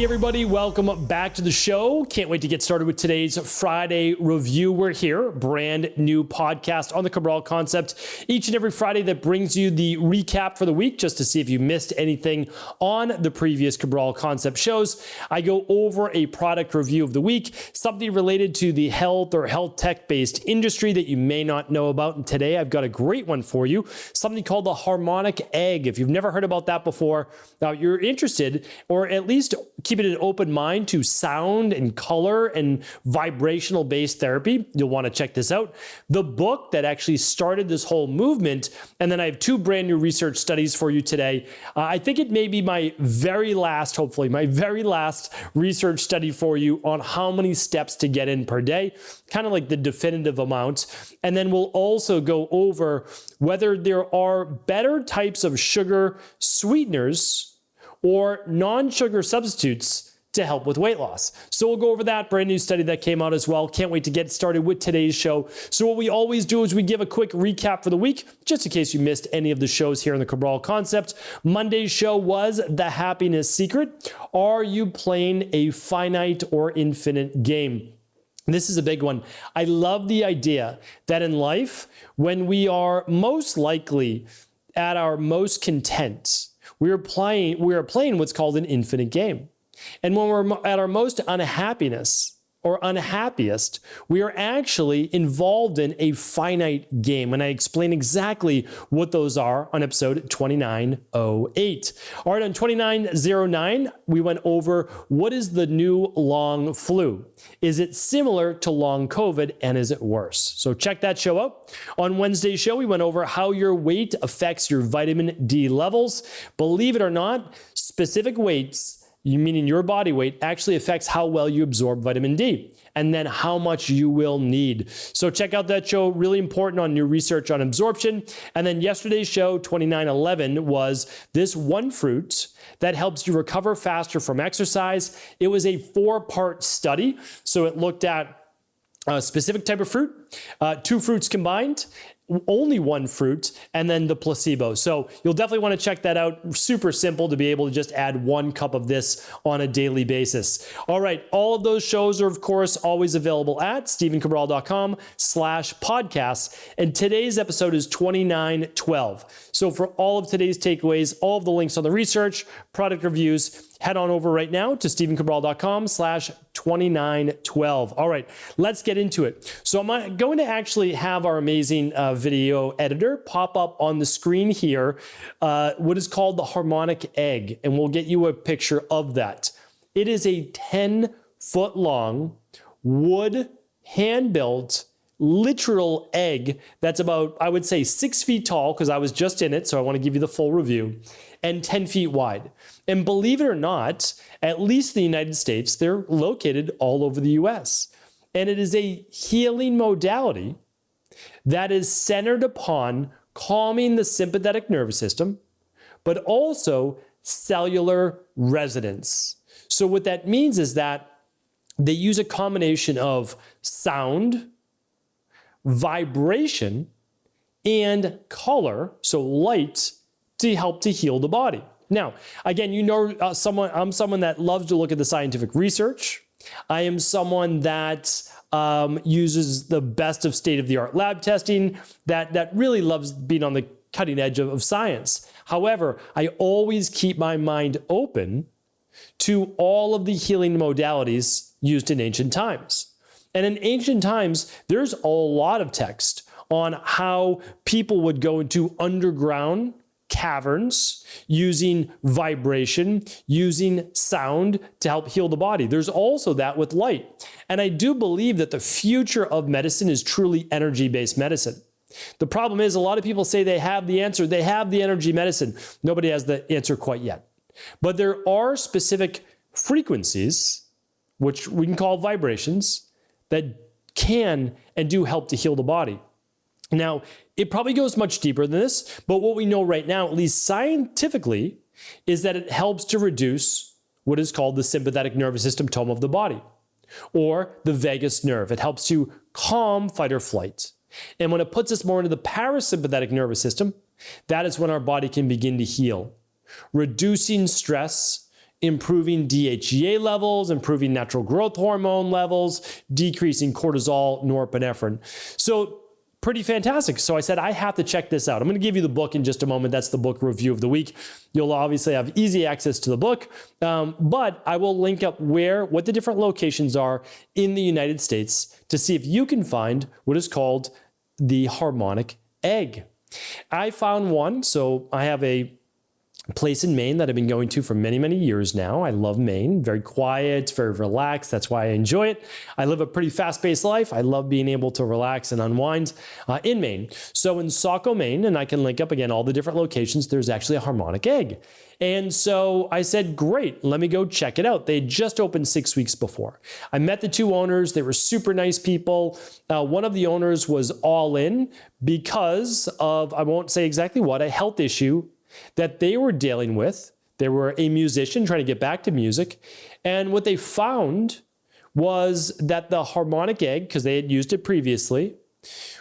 Hey everybody, welcome back to the show. Can't wait to get started with today's Friday review. We're here, brand new podcast on the Cabral concept each and every Friday that brings you the recap for the week just to see if you missed anything on the previous Cabral concept shows. I go over a product review of the week, something related to the health or health tech based industry that you may not know about. And today I've got a great one for you, something called the Harmonic Egg. If you've never heard about that before, now you're interested, or at least keeping an open mind to sound and color and vibrational based therapy, you'll want to check this out. The book that actually started this whole movement, and then I have two brand new research studies for you today. I think it may be my very last, hopefully, my very last research study for you on how many steps to get in per day, kind of like the definitive amount. And then we'll also go over whether there are better types of sugar sweeteners or non-sugar substitutes to help with weight loss. So we'll go over that brand new study that came out as well. Can't wait to get started with today's show. So what we always do is we give a quick recap for the week, just in case you missed any of the shows here in the Cabral concept. Monday's show was The Happiness Secret. Are you playing a finite or infinite game? This is a big one. I love the idea that in life, when we are most likely at our most content, we are playing what's called an infinite game. And when we're at our most unhappiness or unhappiest, we are actually involved in a finite game. And I explain exactly what those are on episode 2908. All right, on 2909, we went over what is the new long flu? Is it similar to long COVID, and is it worse? So check that show out. On Wednesday's show, we went over how your weight affects your vitamin D levels. Believe it or not, specific weights, meaning your body weight, actually affects how well you absorb vitamin D and then how much you will need. So check out that show, really important on new research on absorption. And then yesterday's show, 2911, was this one fruit that helps you recover faster from exercise. It was a 4-part study. So it looked at a specific type of fruit, 2 fruits combined, only 1 fruit, and then the placebo. So you'll definitely want to check that out. Super simple to be able to just add 1 cup of this on a daily basis. All right. All of those shows are, of course, always available at stevencabral.com/podcasts. And today's episode is 2912. So for all of today's takeaways, all of the links on the research, product reviews, head on over right now to stevencabral.com/2912. All right, let's get into it. So I'm going to actually have our amazing video editor pop up on the screen here, what is called the Harmonic Egg, and we'll get you a picture of that. It is a 10-foot long wood, hand-built, literal egg that's about, I would say, 6 feet tall, because I was just in it, so I want to give you the full review, and 10 feet wide. And believe it or not, at least in the United States, they're located all over the US. And it is a healing modality that is centered upon calming the sympathetic nervous system, but also cellular resonance. So what that means is that they use a combination of sound, vibration, and color, so light, to help to heal the body. Now, again, you know, I'm someone that loves to look at the scientific research. I am someone that uses the best of state-of-the-art lab testing, that really loves being on the cutting edge of science. However, I always keep my mind open to all of the healing modalities used in ancient times. And in ancient times, there's a lot of text on how people would go into underground caverns using vibration, using sound to help heal the body. There's also that with light. And I do believe that the future of medicine is truly energy-based medicine. The problem is a lot of people say they have the answer. They have the energy medicine. Nobody has the answer quite yet. But there are specific frequencies, which we can call vibrations, that can and do help to heal the body. Now, it probably goes much deeper than this, but what we know right now, at least scientifically, is that it helps to reduce what is called the sympathetic nervous system tone of the body, or the vagus nerve. It helps to calm fight or flight. And when it puts us more into the parasympathetic nervous system, that is when our body can begin to heal, reducing stress improving DHEA levels, improving natural growth hormone levels, decreasing cortisol, norepinephrine. So pretty fantastic. So I said, I have to check this out. I'm going to give you the book in just a moment. That's the book review of the week. You'll obviously have easy access to the book, but I will link up what the different locations are in the United States to see if you can find what is called the Harmonic Egg. I found one. So I have a place in Maine that I've been going to for many, many years now. I love Maine. Very quiet, very relaxed. That's why I enjoy it. I live a pretty fast-paced life. I love being able to relax and unwind in Maine. So in Saco, Maine, and I can link up again all the different locations, there's actually a Harmonic Egg. And so I said, great, let me go check it out. They just opened 6 weeks before. I met the two owners. They were super nice people. One of the owners was all in because of, I won't say exactly what, a health issue that they were dealing with. They were a musician trying to get back to music. And what they found was that the Harmonic Egg, because they had used it previously,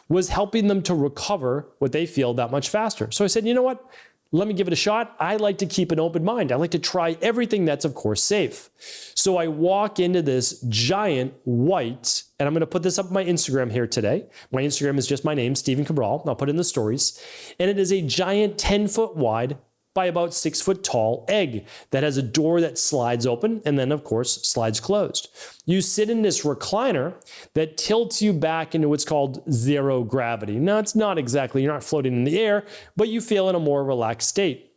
was helping them to recover what they feel that much faster. So I said, you know what? Let me give it a shot. I like to keep an open mind. I like to try everything that's, of course, safe. So I walk into this giant white, and I'm going to put this up on my Instagram here today. My Instagram is just my name, Stephen Cabral. I'll put it in the stories. And it is a giant 10-foot wide by about 6-foot tall egg that has a door that slides open and then, of course, slides closed. You sit in this recliner that tilts you back into what's called zero gravity. Now, it's not exactly, you're not floating in the air, but you feel in a more relaxed state.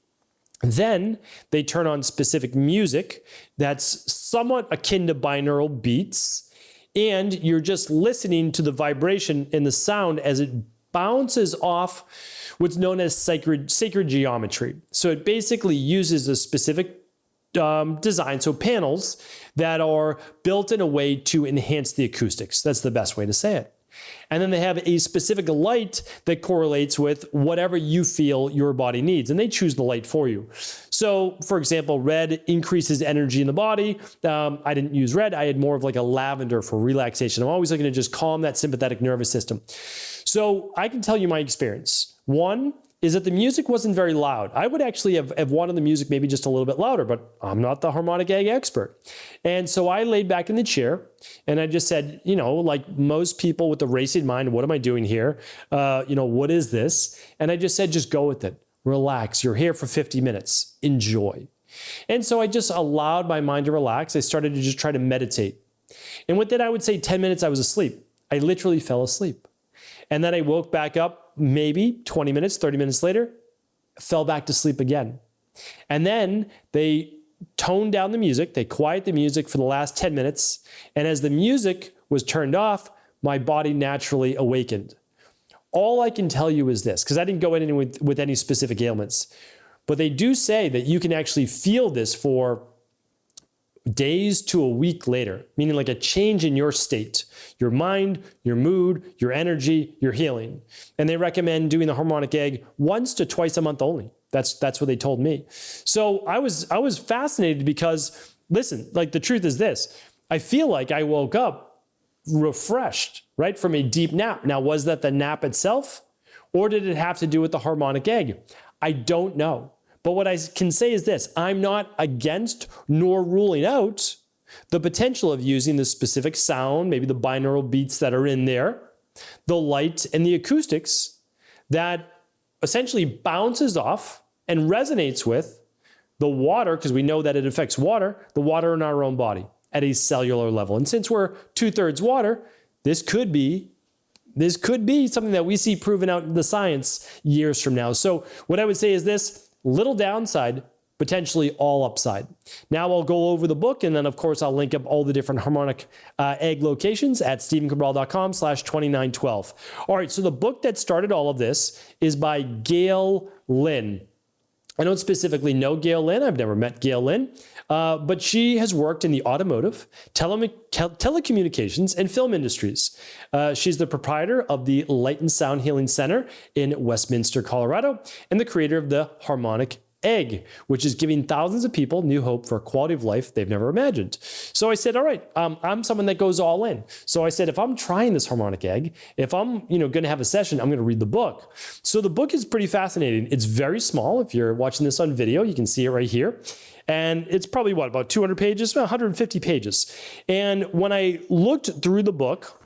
Then they turn on specific music that's somewhat akin to binaural beats, and you're just listening to the vibration and the sound as it bounces off what's known as sacred geometry. So it basically uses a specific design, so panels that are built in a way to enhance the acoustics. That's the best way to say it. And then they have a specific light that correlates with whatever you feel your body needs, and they choose the light for you. So, for example, red increases energy in the body. I didn't use red. I had more of like a lavender for relaxation. I'm always looking to just calm that sympathetic nervous system. So I can tell you my experience. One is that the music wasn't very loud. I would actually have wanted the music maybe just a little bit louder, but I'm not the Harmonic Egg expert. And so I laid back in the chair and I just said, you know, like most people with the racing mind, what am I doing here? What is this? And I just said, just go with it. Relax. You're here for 50 minutes. Enjoy. And so I just allowed my mind to relax. I started to just try to meditate. And within, I would say 10 minutes, I was asleep. I literally fell asleep. And then I woke back up maybe 20 minutes, 30 minutes later, fell back to sleep again. And then they toned down the music. They quieted the music for the last 10 minutes. And as the music was turned off, my body naturally awakened. All I can tell you is this, because I didn't go in with any specific ailments, but they do say that you can actually feel this for days to a week later, meaning like a change in your state, your mind, your mood, your energy, your healing. And they recommend doing the Harmonic Egg once to twice a month only. That's what they told me. So I was fascinated because, listen, like the truth is this, I feel like I woke up refreshed, right, from a deep nap. Now, was that the nap itself, or did it have to do with the Harmonic Egg? I don't know. But what I can say is this, I'm not against nor ruling out the potential of using the specific sound, maybe the binaural beats that are in there, the light and the acoustics that essentially bounces off and resonates with the water, because we know that it affects water, the water in our own body at a cellular level. And since we're 2/3 water, this could be something that we see proven out in the science years from now. So what I would say is this, little downside, potentially all upside. Now I'll go over the book, and then of course I'll link up all the different Harmonic Egg locations at stephencabral.com/2912. All right, so the book that started all of this is by Gail Lynn. I don't specifically know Gail Lynn. I've never met Gail Lynn, but she has worked in the automotive, telecommunications, and film industries. She's the proprietor of the Light and Sound Healing Center in Westminster, Colorado, and the creator of the Harmonic Egg, which is giving thousands of people new hope for a quality of life they've never imagined. So I said, all right, I'm someone that goes all in. So I said, if I'm trying this Harmonic Egg, if I'm going to have a session, I'm going to read the book. So the book is pretty fascinating. It's very small. If you're watching this on video, you can see it right here. And it's probably about 200 pages, about 150 pages. And when I looked through the book,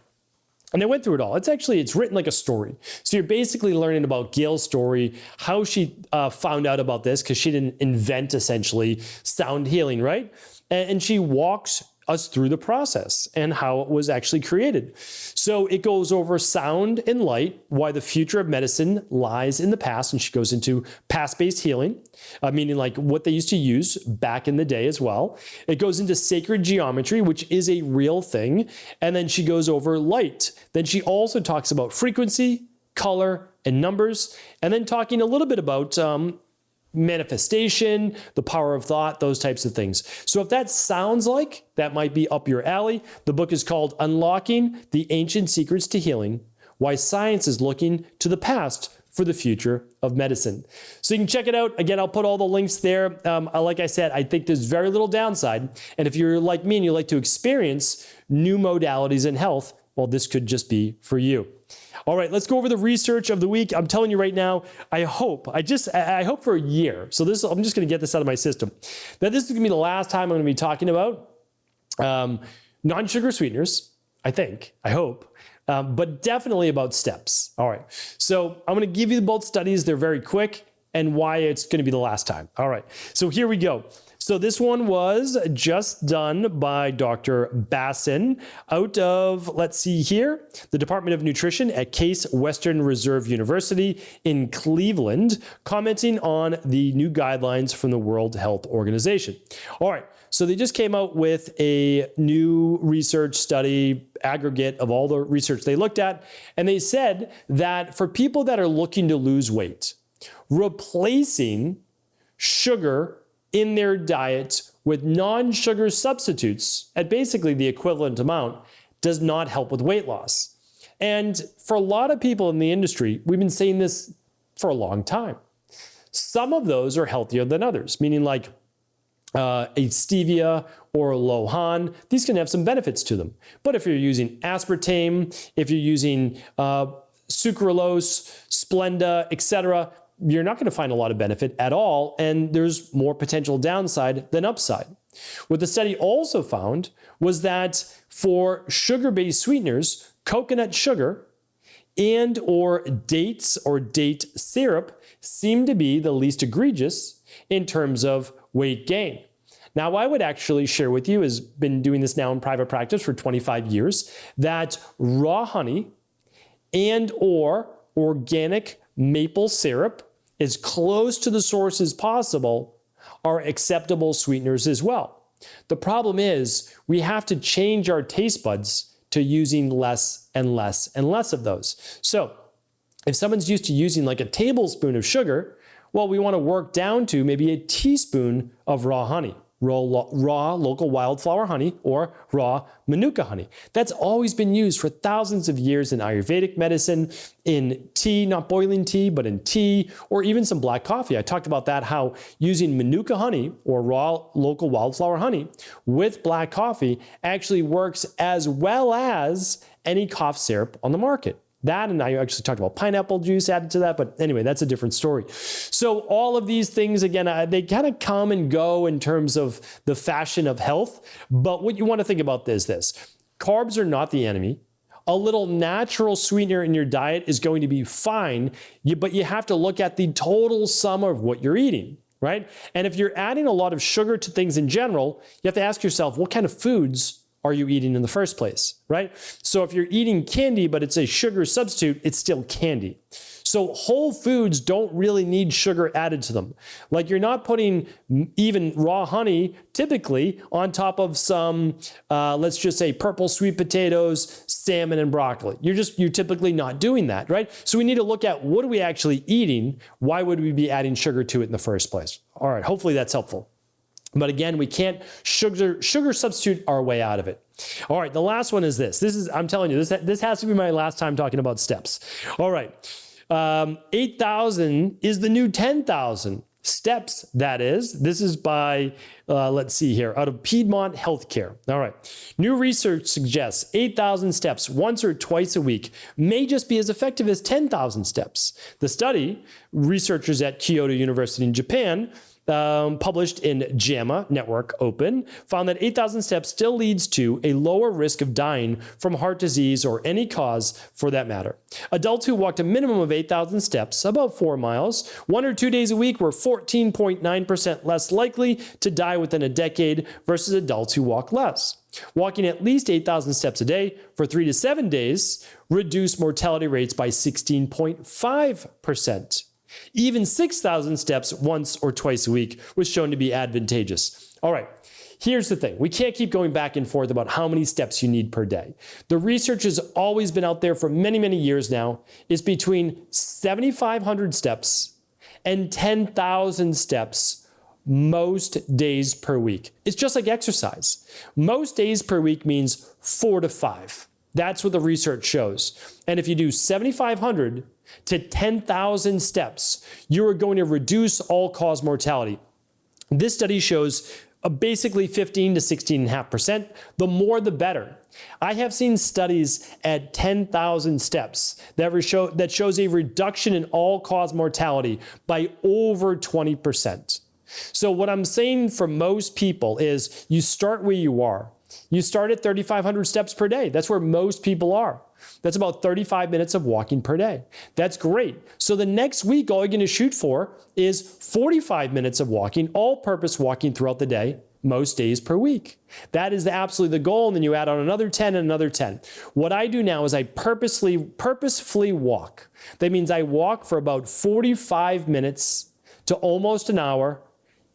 and I went through it all. It's written like a story. So you're basically learning about Gail's story, how she found out about this, because she didn't invent essentially sound healing, right? And she walks us through the process and how it was actually created. So it goes over sound and light, why the future of medicine lies in the past. And she goes into past-based healing, meaning like what they used to use back in the day as well. It goes into sacred geometry, which is a real thing. And then she goes over light. Then she also talks about frequency, color, and numbers. And then talking a little bit about manifestation, the power of thought, those types of things. So if that sounds like that might be up your alley, the book is called Unlocking the Ancient Secrets to Healing, Why Science is Looking to the Past for the Future of Medicine. So you can check it out. Again, I'll put all the links there. Like I said, I think there's very little downside. And if you're like me and you like to experience new modalities in health, well, this could just be for you. All right, let's go over the research of the week. I'm telling you right now, I hope for a year. So I'm just going to get this out of my system. That this is going to be the last time I'm going to be talking about non-sugar sweeteners, I hope, but definitely about steps. All right, so I'm going to give you both studies. They're very quick and why it's going to be the last time. All right, so here we go. So this one was just done by Dr. Bassin out of, let's see here, the Department of Nutrition at Case Western Reserve University in Cleveland, commenting on the new guidelines from the World Health Organization. All right, so they just came out with a new research study aggregate of all the research they looked at, and they said that for people that are looking to lose weight, replacing sugar in their diet with non-sugar substitutes at basically the equivalent amount does not help with weight loss. And for a lot of people in the industry, we've been saying this for a long time. Some of those are healthier than others, meaning like a stevia or a lohan, these can have some benefits to them. But if you're using aspartame, if you're using sucralose, Splenda, etc., you're not going to find a lot of benefit at all, and there's more potential downside than upside. What the study also found was that for sugar-based sweeteners, coconut sugar and or dates or date syrup seem to be the least egregious in terms of weight gain. Now, I would actually share with you, has been doing this now in private practice for 25 years, that raw honey and or organic maple syrup, as close to the source as possible, are acceptable sweeteners as well. The problem is we have to change our taste buds to using less and less and less of those. So if someone's used to using like a tablespoon of sugar, well, we want to work down to maybe a teaspoon of raw honey. Raw local wildflower honey or raw manuka honey. That's always been used for thousands of years in Ayurvedic medicine, in tea, not boiling tea, but in tea, or even some black coffee. I talked about that, how using manuka honey or raw local wildflower honey with black coffee actually works as well as any cough syrup on the market. That, and I actually talked about pineapple juice added to that, but anyway, that's a different story. So all of these things, again, they kind of come and go in terms of the fashion of health, but what you want to think about is this. Carbs are not the enemy. A little natural sweetener in your diet is going to be fine, but you have to look at the total sum of what you're eating, right? And if you're adding a lot of sugar to things in general, you have to ask yourself, what kind of foods are you eating in the first place, right? So if you're eating candy, but it's a sugar substitute, it's still candy. So whole foods don't really need sugar added to them. Like you're not putting even raw honey typically on top of some, let's just say purple sweet potatoes, salmon, and broccoli. You're typically not doing that, right? So we need to look at what are we actually eating? Why would we be adding sugar to it in the first place? All right, hopefully that's helpful. But again, we can't sugar substitute our way out of it. All right, the last one is this. I'm telling you, this has to be my last time talking about steps. All right, 8,000 is the new 10,000. steps, that is. This is by, let's see here, out of Piedmont Healthcare. All right. New research suggests 8,000 steps once or twice a week may just be as effective as 10,000 steps. The study, researchers at Kyoto University in Japan, published in JAMA Network Open, found that 8,000 steps still leads to a lower risk of dying from heart disease or any cause for that matter. Adults who walked a minimum of 8,000 steps, about 4 miles, 1 or 2 days a week were 14.9% less likely to die within a decade versus adults who walk less. Walking at least 8,000 steps a day for 3 to 7 days reduced mortality rates by 16.5%. Even 6,000 steps once or twice a week was shown to be advantageous. All right, here's the thing. We can't keep going back and forth about how many steps you need per day. The research has always been out there for many, many years now. It's between 7,500 steps and 10,000 steps most days per week. It's just like exercise. Most days per week means 4 to 5. That's what the research shows. And if you do 7,500 to 10,000 steps, you are going to reduce all-cause mortality. This study shows basically 15 to 16.5%. The more, the better. I have seen studies at 10,000 steps that shows a reduction in all-cause mortality by over 20%. So what I'm saying for most people is you start where you are. You start at 3,500 steps per day. That's where most people are. That's about 35 minutes of walking per day. That's great. So the next week, all you're going to shoot for is 45 minutes of walking, all-purpose walking throughout the day, most days per week. That is absolutely the goal, and then you add on another 10 and another 10. What I do now is I purposefully walk. That means I walk for about 45 minutes to almost an hour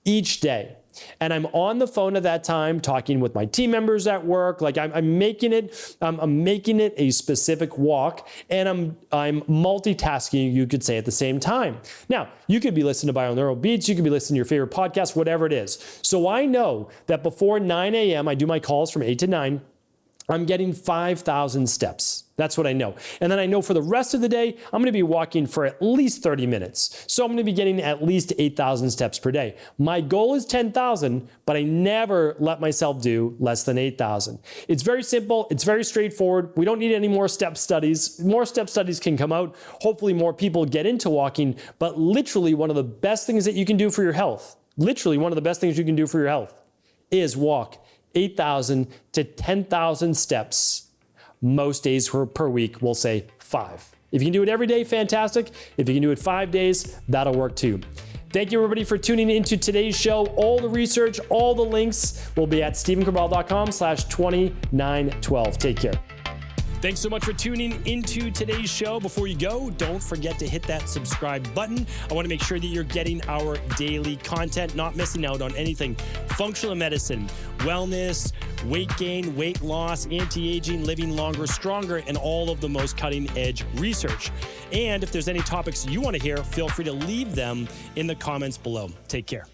each day. And I'm on the phone at that time talking with my team members at work. Like I'm making it a specific walk, and I'm multitasking, you could say, at the same time. Now, you could be listening to binaural beats, you could be listening to your favorite podcast, whatever it is. So I know that before 9 a.m., I do my calls from 8 to 9. I'm getting 5,000 steps. That's what I know. And then I know for the rest of the day, I'm going to be walking for at least 30 minutes. So I'm going to be getting at least 8,000 steps per day. My goal is 10,000, but I never let myself do less than 8,000. It's very simple. It's very straightforward. We don't need any more step studies. More step studies can come out. Hopefully more people get into walking, but literally one of the best things that you can do for your health, is walk 8,000 to 10,000 steps most days per week. We'll say 5. If you can do it every day, fantastic. If you can do it 5 days, that'll work too. Thank you, everybody, for tuning into today's show. All the research, all the links will be at stephencabral.com/2912. Take care. Thanks so much for tuning into today's show. Before you go, don't forget to hit that subscribe button. I want to make sure that you're getting our daily content, not missing out on anything functional medicine, wellness, weight gain, weight loss, anti-aging, living longer, stronger, and all of the most cutting-edge research. And if there's any topics you want to hear, feel free to leave them in the comments below. Take care.